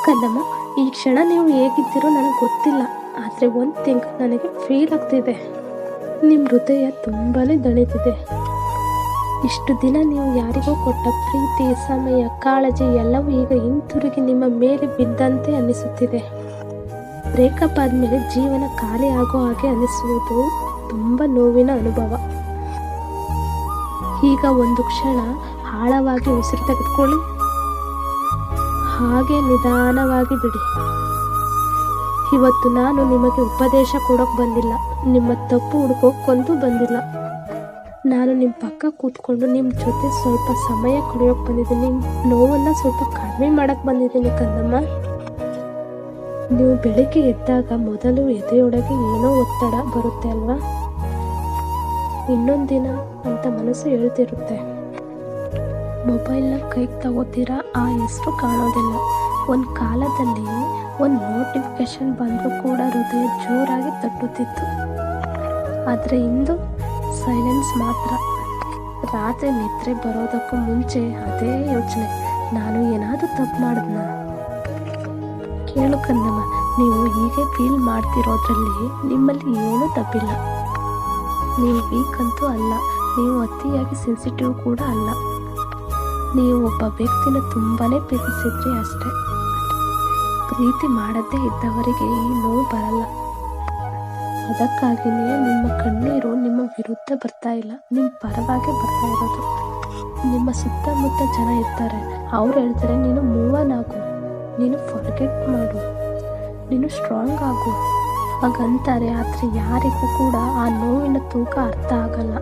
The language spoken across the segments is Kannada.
ಕಂದಮ್ಮ, ಈ ಕ್ಷಣ ನೀವು ಹೇಗಿದ್ದೀರೋ ನನಗೆ ಗೊತ್ತಿಲ್ಲ. ಆದರೆ ಒಂದು ಥಿಂಗ್ ನನಗೆ ಫೀಲ್ ಆಗ್ತಿದೆ. ನಿಮ್ಮ ಹೃದಯ ತುಂಬಾ ದಣಿದಿದೆ. ಇಷ್ಟು ದಿನ ನೀವು ಯಾರಿಗೋ ಕೊಟ್ಟ ಪ್ರೀತಿ, ಸಮಯ, ಕಾಳಜಿ ಎಲ್ಲವೂ ಈಗ ಹಿಂತಿರುಗಿ ನಿಮ್ಮ ಮೇಲೆ ಬಿದ್ದಂತೆ ಅನಿಸುತ್ತಿದೆ. ಬ್ರೇಕಪ್ ಆದಮೇಲೆ ಜೀವನ ಖಾಲಿ ಆಗೋ ಹಾಗೆ ಅನಿಸುವುದು ತುಂಬ ನೋವಿನ ಅನುಭವ. ಈಗ ಒಂದು ಕ್ಷಣ ಆಳವಾಗಿ ಉಸಿರು ತೆಗೆದುಕೊಳ್ಳಿ, ಹಾಗೆ ನಿಧಾನವಾಗಿ ಬಿಡಿ. ಇವತ್ತು ನಾನು ನಿಮಗೆ ಉಪದೇಶ ಕೊಡೋಕೆ ಬಂದಿಲ್ಲ, ನಿಮ್ಮ ತಪ್ಪು ಹುಡುಕೋಕ್ಕಂತೂ ಬಂದಿಲ್ಲ. ನಾನು ನಿಮ್ಮ ಪಕ್ಕ ಕೂತ್ಕೊಂಡು ನಿಮ್ಮ ಜೊತೆ ಸ್ವಲ್ಪ ಸಮಯ ಕಳೆಯೋಕೆ ಬಂದಿದ್ದೀನಿ. ನಿಮ್ಮ ನೋವನ್ನು ಸ್ವಲ್ಪ ಕಡಿಮೆ ಮಾಡೋಕ್ಕೆ ಬಂದಿದ್ದೀನಿ ಕಂದಮ್ಮ. ನೀವು ಬೆಳಿಗ್ಗೆ ಎದ್ದಾಗ ಮೊದಲು ಎದೆಯೊಳಗೆ ಏನೋ ಒತ್ತಡ ಬರುತ್ತೆ ಅಲ್ವಾ? ಇನ್ನೊಂದು ದಿನ ಅಂತ ಮನಸ್ಸು ಹೇಳ್ತಿರುತ್ತೆ. ಮೊಬೈಲ್ನ ಕೈಗೆ ತಗೋತೀರಾ, ಆ ಹೆಸರು ಕಾಣೋದಿಲ್ಲ. ಒಂದು ಕಾಲದಲ್ಲಿ ಒಂದು ನೋಟಿಫಿಕೇಶನ್ ಬಂದರೂ ಕೂಡ ಹೃದಯ ಜೋರಾಗಿ ತಟ್ಟುತ್ತಿತ್ತು. ಆದರೆ ಇಂದು ಸೈಲೆನ್ಸ್ ಮಾತ್ರ. ರಾತ್ರಿ ನಿದ್ರೆ ಬರೋದಕ್ಕೂ ಮುಂಚೆ ಅದೇ ಯೋಚನೆ, ನಾನು ಏನಾದರೂ ತಪ್ಪು ಮಾಡಿದ್ನಾ? ಕೇಳು ಕಂದಮ್ಮ, ನೀವು ಹೀಗೆ ಫೀಲ್ ಮಾಡ್ತಿರೋದ್ರಲ್ಲಿ ನಿಮ್ಮಲ್ಲಿ ಏನೂ ತಪ್ಪಿಲ್ಲ. ನೀವು ವೀಕ್ ಅಂತೂ ಅಲ್ಲ, ನೀವು ಅತಿಯಾಗಿ ಸೆನ್ಸಿಟಿವ್ ಕೂಡ ಅಲ್ಲ. ನೀವು ಒಬ್ಬ ವ್ಯಕ್ತಿನ ತುಂಬಾ ಪ್ರೀತಿಸಿದ್ರಿ ಅಷ್ಟೇ. ಪ್ರೀತಿ ಮಾಡದೇ ಇದ್ದವರಿಗೆ ಈ ನೋವು ಬರಲ್ಲ. ಅದಕ್ಕಾಗಿಯೇ ನಿಮ್ಮ ಕಣ್ಣೀರು ನಿಮ್ಮ ವಿರುದ್ಧ ಬರ್ತಾ ಇಲ್ಲ, ನಿಮ್ಮ ಪರವಾಗಿ ಬರ್ತಾ ಇರೋದು. ನಿಮ್ಮ ಸುತ್ತಮುತ್ತ ಜನ ಇರ್ತಾರೆ, ಅವ್ರು ಹೇಳ್ತಾರೆ ನೀನು ಮೂವ್ ಆನ್ ಆಗು, ನೀನು ಫರ್ಗೆಟ್ ಮಾಡು, ನೀನು ಸ್ಟ್ರಾಂಗ್ ಆಗು ಹಾಗಂತಾರೆ. ಆದರೆ ಯಾರಿಗೂ ಕೂಡ ಆ ನೋವಿನ ತೂಕ ಅರ್ಥ ಆಗಲ್ಲ.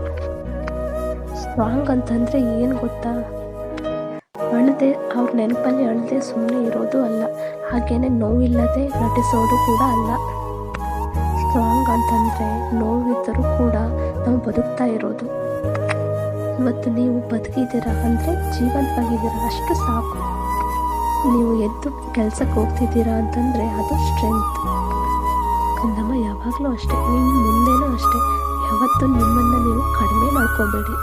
ಸ್ಟ್ರಾಂಗ್ ಅಂತಂದರೆ ಏನು ಗೊತ್ತಾ? ಅಳದೆ ಅವ್ರ ನೆನಪಲ್ಲಿ ಅಳದೆ ಸುಮ್ಮನೆ ಇರೋದು ಅಲ್ಲ, ಹಾಗೇನೆ ನೋವಿಲ್ಲದೆ ನಟಿಸೋದು ಕೂಡ ಅಲ್ಲ. ಸ್ಟ್ರಾಂಗ್ ಅಂತಂದರೆ ನೋವಿದ್ದರೂ ಕೂಡ ನಾವು ಬದುಕ್ತಾ ಇರೋದು. ಇವತ್ತು ನೀವು ಬದುಕಿದ್ದೀರಾ ಅಂದರೆ ಜೀವಂತವಾಗಿದ್ದೀರಾ, ಅಷ್ಟು ಸಾಕು. ನೀವು ಎದ್ದು ಕೆಲಸಕ್ಕೆ ಹೋಗ್ತಿದ್ದೀರಾ ಅಂತಂದರೆ ಅದು ಸ್ಟ್ರೆಂತ್. ಕಂದಮ್ಮ, ಯಾವಾಗಲೂ ಅಷ್ಟೇ, ನಿಮ್ಮ ಮುಂದೆನೂ ಅಷ್ಟೇ, ಯಾವತ್ತೂ ನಿಮ್ಮನ್ನು ನೀವು ಕಡಿಮೆ ಮಾಡ್ಕೋಬೇಡಿ.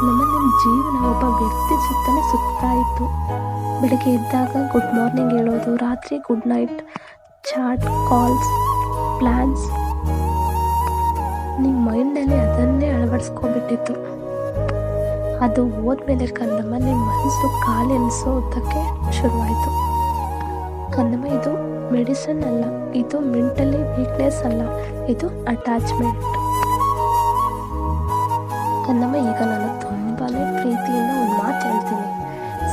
ನಮ್ಮ ಜೀವನ ಒಬ್ಬ ವ್ಯಕ್ತಿ ಸುತ್ತಲೇ ಸುತ್ತಾ ಇತ್ತು. ಬೆಳಗ್ಗೆ ಎದ್ದಾಗ ಗುಡ್ ಮಾರ್ನಿಂಗ್ ಹೇಳೋದು, ರಾತ್ರಿ good night, chat, calls, plans. ನಿಮ್ಮ ಮೈಂಡಲ್ಲಿ ಅದನ್ನೇ ಅಳವಡಿಸ್ಕೊಬಿಟ್ಟಿತ್ತು. ಅದು ಹೋದ್ಮೇಲೆ ಕಂದಮ್ಮ ನಿಮ್ಮ ಮನಸ್ಸು ಖಾಲಿ ಅನಿಸೋದಕ್ಕೆ ಶುರುವಾಯಿತು. ಕಂದಮ್ಮ, ಇದು ಮೆಡಿಸನ್ ಅಲ್ಲ, ಇದು ಮೆಂಟಲಿ ವೀಕ್ನೆಸ್ ಅಲ್ಲ, ಇದು ಅಟ್ಯಾಚ್ಮೆಂಟ್. ಕಂದಮ್ಮ, ಈಗ ನಾನು ತುಂಬಾ ಪ್ರೀತಿಯಿಂದ ಒಂದು ಮಾತು ಹೇಳ್ತೀನಿ.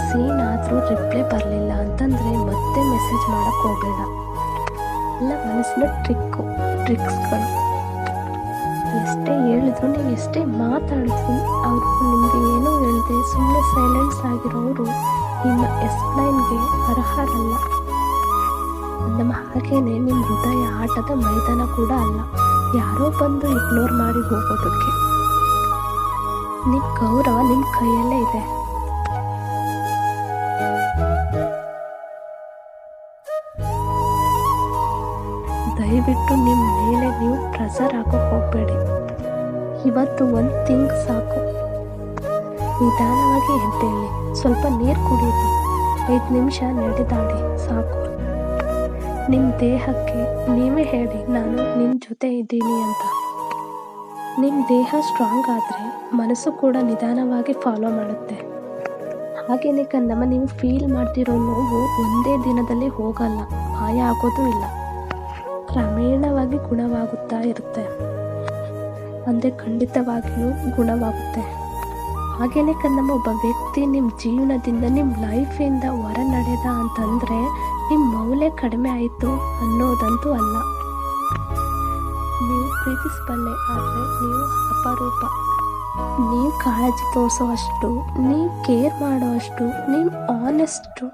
ಸೀನ್ ಆದರೂ ರಿಪ್ಲೈ ಬರಲಿಲ್ಲ ಅಂತಂದರೆ ಮತ್ತೆ ಮೆಸೇಜ್ ಮಾಡೋಕ್ಕೆ ಹೋಗಬೇಡ. ಎಲ್ಲ ಮನಸ್ಸಿನ ಟ್ರಿಕ್ಸ್ಗಳು. ಎಷ್ಟೇ ಹೇಳಿದ್ರು, ನೀವು ಎಷ್ಟೇ ಮಾತಾಡಿದ್ರು, ಅವರು ನಿಮಗೆ ಏನೂ ಹೇಳಿದೆ ಸುಮ್ಮನೆ ಸೈಲೆನ್ಸ್ ಆಗಿರೋರು ನಿಮ್ಮ ಎಕ್ಸ್ಪ್ಲೈನ್ಗೆ ಅರ್ಹರಲ್ಲ. ನಮ್ಮ ಹಾಗೇನೆ ನಿಮ್ಮ ಹೃದಯ ಆಟದ ಮೈದಾನ ಕೂಡ ಅಲ್ಲ, ಯಾರೋ ಬಂದು ಇಗ್ನೋರ್ ಮಾಡಿ ಹೋಗೋದಕ್ಕೆ. ನಿಮ್ಮ ಗೌರವ ನಿಮ್ಮ ಕೈಯಲ್ಲೇ ಇದೆ. ದಯವಿಟ್ಟು ನಿಮ್ಮ ಮೇಲೆ ನೀವು ಪ್ರೆಷರ್ ಹಾಕೋಕೆ ಹೋಗಬೇಡಿ. ಇವತ್ತು ಒಂದು ಥಿಂಗ್ ಸಾಕು, ನಿಧಾನವಾಗಿ ಎದ್ದೇಳಿ, ಸ್ವಲ್ಪ ನೀರು ಕುಡೀರಿ, 5 ನಿಮಿಷ ನಡೆದಾಡಿ ಸಾಕು. ನಿಮ್ಮ ದೇಹಕ್ಕೆ ನೀವೇ ಹೇಳಿ, ನಾನು ನಿಮ್ಮ ಜೊತೆ ಇದ್ದೀನಿ ಅಂತ. ನಿಮ್ಮ ದೇಹ ಸ್ಟ್ರಾಂಗ್ ಆದರೆ ಮನಸ್ಸು ಕೂಡ ನಿಧಾನವಾಗಿ ಫಾಲೋ ಮಾಡುತ್ತೆ. ಹಾಗೆಯೇ ಕಂದಮ್ಮ, ನೀವು ಫೀಲ್ ಮಾಡ್ತಿರೋ ನೋವು ಒಂದೇ ದಿನದಲ್ಲಿ ಹೋಗಲ್ಲ, ಮಾಯ ಆಗೋದು ಇಲ್ಲ, ಕ್ರಮೇಣವಾಗಿ ಗುಣವಾಗುತ್ತಾ ಇರುತ್ತೆ. ಅಂದರೆ ಖಂಡಿತವಾಗಿಯೂ ಗುಣವಾಗುತ್ತೆ. ಹಾಗೆಯೇ ಕಂದಮ್ಮ, ಒಬ್ಬ ವ್ಯಕ್ತಿ ನಿಮ್ಮ ಜೀವನದಿಂದ, ನಿಮ್ಮ ಲೈಫಿಂದ ಹೊರ ನಡೆದ ಅಂತಂದರೆ ನಿಮ್ಮ ಮೌಲ್ಯ ಕಡಿಮೆ ಆಯಿತು ಅನ್ನೋದಂತೂ ಅಲ್ಲ. ನೀವು ಪ್ರೀತಿಸಬಲ್ಲೆ, ಆದರೆ ನೀವು ಅಪರೂಪ. ನೀವು ಕಾಳಜಿ ತೋರಿಸೋವಷ್ಟು, ನೀವು ಕೇರ್ ಮಾಡೋವಷ್ಟು, ನೀವು ಆನೆಸ್ಟು,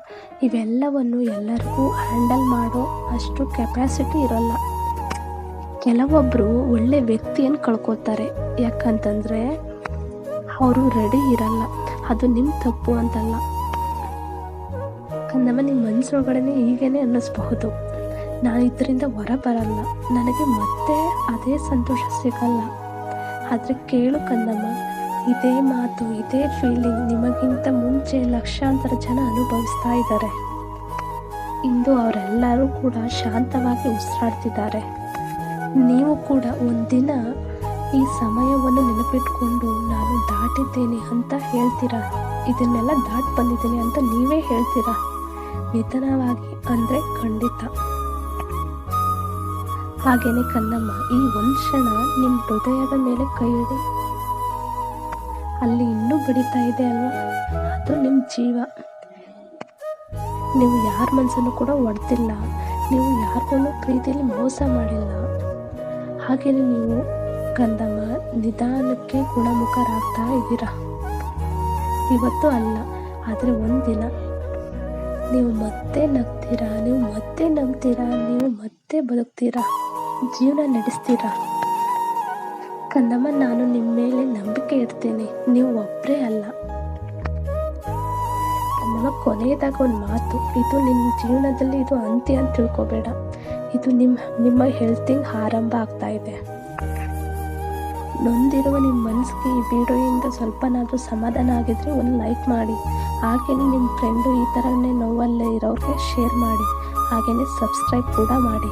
ಇವೆಲ್ಲವನ್ನು ಎಲ್ಲರಿಗೂ ಹ್ಯಾಂಡಲ್ ಮಾಡೋ ಅಷ್ಟು ಕೆಪಾಸಿಟಿ ಇರೋಲ್ಲ. ಕೆಲವೊಬ್ಬರು ಒಳ್ಳೆ ವ್ಯಕ್ತಿಯನ್ನು ಕಳ್ಕೊತಾರೆ, ಯಾಕಂತಂದರೆ ಅವರು ರೆಡಿ ಇರಲ್ಲ. ಅದು ನಿಮ್ಮ ತಪ್ಪು ಅಂತಲ್ಲ ಕಂದಮ್ಮ. ನಿಮ್ಮ ಮನಸ್ಸೊಳಗಡೆ ಹೀಗೇನೆ ಅನ್ನಿಸ್ಬಹುದು, ನಾನು ಇದರಿಂದ ಹೊರ ಬರಲ್ಲ, ನನಗೆ ಮತ್ತೆ ಅದೇ ಸಂತೋಷ ಸಿಗಲ್ಲ. ಆದರೆ ಕೇಳು ಕಂದಮ್ಮ, ಇದೇ ಮಾತು, ಇದೇ ಫೀಲಿಂಗ್ ನಿಮಗಿಂತ ಮುಂಚೆ ಲಕ್ಷಾಂತರ ಜನ ಅನುಭವಿಸ್ತಾ ಇದ್ದಾರೆ. ಇಂದು ಅವರೆಲ್ಲರೂ ಕೂಡ ಶಾಂತವಾಗಿ ಉಸಿರಾಡ್ತಿದ್ದಾರೆ. ನೀವು ಕೂಡ ಒಂದಿನ ಈ ಸಮಯವನ್ನು ನೆನಪಿಟ್ಕೊಂಡು ನಾನು ದಾಟಿದ್ದೇನೆ ಅಂತ ಹೇಳ್ತೀರಾ, ಇದನ್ನೆಲ್ಲ ದಾಟಿ ಬಂದಿದ್ದೇನೆ ಅಂತ ನೀವೇ ಹೇಳ್ತೀರಾ. ನಿಧಾನವಾಗಿ ಅಂದರೆ ಖಂಡಿತ. ಹಾಗೇನೆ ಕನ್ನಮ್ಮ, ಈ ಒಂದು ಕ್ಷಣ ನಿಮ್ಮ ಹೃದಯದ ಮೇಲೆ ಕೈ ಇಡಿ. ಅಲ್ಲಿ ಇನ್ನೂ ಬಡಿತಾ ಇದೆ ಅಲ್ವಾ, ಅದು ನಿಮ್ಮ ಜೀವ. ನೀವು ಯಾರ ಮನಸ್ಸನ್ನು ಕೂಡ ಒಡೆದಿಲ್ಲ, ನೀವು ಯಾರಿಗೂ ಪ್ರೀತಿಯಲ್ಲಿ ಮೋಸ ಮಾಡಿಲ್ಲ. ಹಾಗೆಯೇ ನೀವು ಕಂದಮ್ಮ ನಿಧಾನಕ್ಕೆ ಗುಣಮುಖರಾಗ್ತಾ ಇದ್ದೀರಾ. ಇವತ್ತು ಅಲ್ಲ, ಆದರೆ ಒಂದಿನ ನೀವು ಮತ್ತೆ ನಗ್ತೀರಾ, ನೀವು ಮತ್ತೆ ನಂಬ್ತೀರಾ, ನೀವು ಮತ್ತೆ ಬದುಕ್ತೀರಾ, ಜೀವನ ನಡೆಸ್ತೀರಾ. ಕಂದಮ್ಮ, ನಾನು ನಿಮ್ಮ ಮೇಲೆ ನಂಬಿಕೆ ಇಡ್ತೀನಿ, ನೀವು ಒಬ್ಬರೇ ಅಲ್ಲ. ಕಂದಮ್ಮ, ಕೊನೆಯದಾಗ ಒಂದು ಮಾತು, ಇದು ನಿಮ್ಮ ಜೀವನದಲ್ಲಿ ಇದು ಅಂತ್ಯ ಅಂತ ತಿಳ್ಕೊಬೇಡ. ಇದು ನಿಮ್ಮ ಹೆಲ್ತಿಂಗ್ ಆರಂಭ ಆಗ್ತಾ ಇದೆ. ನೊಂದಿರುವ ನಿಮ್ಮ ಮನಸ್ಸಿಗೆ ಈ ವಿಡಿಯೋಯಿಂದ ಸ್ವಲ್ಪನಾದರೂ ಸಮಾಧಾನ ಆಗಿದ್ರೆ ಒಂದು ಲೈಕ್ ಮಾಡಿ. ಹಾಗೆಯೇ ನಿಮ್ಮ ಫ್ರೆಂಡು ಈ ಥರನೇ ನೋವಲ್ಲೇ ಇರೋರಿಗೆ ಶೇರ್ ಮಾಡಿ. ಹಾಗೆಯೇ ಸಬ್ಸ್ಕ್ರೈಬ್ ಕೂಡ ಮಾಡಿ.